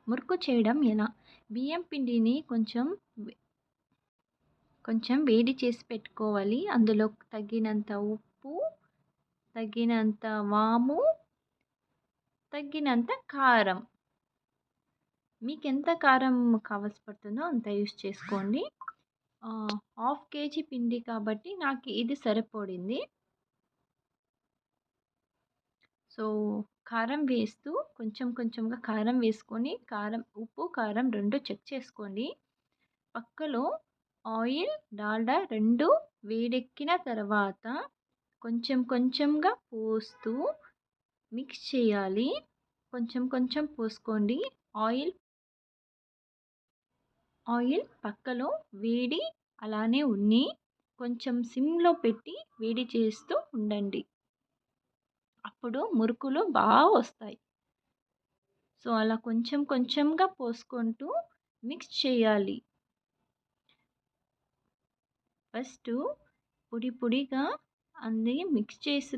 మురుకు చేయడం ఎలా? బియ్యం పిండిని కొంచెం వేడి చేసి పెట్టుకోవాలి. అందులో తగినంత ఉప్పు, తగినంత వాము, తగినంత కారం. మీకెంత కారం కావాల్సి పడుతుందో అంత యూజ్ చేసుకోండి. హాఫ్ కేజీ పిండి కాబట్టి నాకు ఇది సరిపడింది. సో, కారం వేస్తూ కొంచెంగా కారం వేసుకొని ఉప్పు, కారం 2 చెక్ చేసుకోండి. పక్కలో ఆయిల్, డాల్డా 2 వేడెక్కిన తర్వాత కొంచెంగా పోస్తూ మిక్స్ చేయాలి. కొంచెం పోసుకోండి. ఆయిల్ ఆయిల్ పక్కలో వేడి అలానే ఉన్ని కొంచెం సిమ్‌లో పెట్టి వేడి చేస్తూ ఉండండి. అప్పుడు మురుకులు వస్తాయి. సో, అలా కొంచెంగా పోసుకుంటూ మిక్స్ చేయాలి. ఫస్టు పొడిగా అన్నీ మిక్స్ చేసి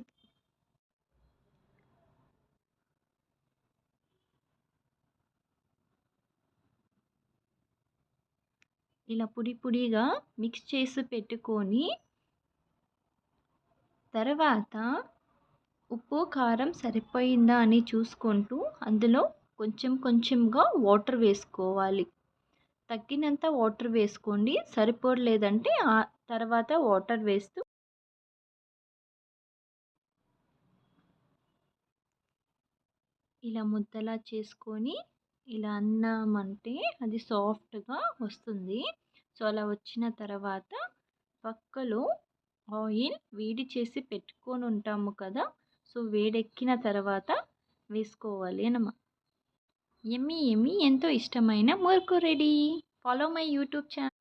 ఇలా పొడిగా మిక్స్ చేసి పెట్టుకొని తర్వాత ఉప్పు, కారం సరిపోయిందా అని చూసుకుంటూ అందులో కొంచెంగా వాటర్ వేసుకోవాలి. తగ్గినంత వాటర్ వేసుకోండి. సరిపోలేదంటే తర్వాత వాటర్ వేస్తూ ఇలా ముద్దలా చేసుకొని ఇలా అన్నామంటే అది సాఫ్ట్‌గా వస్తుంది. సో, అలా వచ్చిన తర్వాత పక్కలో ఆయిల్ వేడి చేసి పెట్టుకొని ఉంటాము కదా! సో, వేడెక్కిన తర్వాత వేసుకోవాలి యమ్మీ ఎంతో ఇష్టమైన murukku ready. Follow my YouTube channel.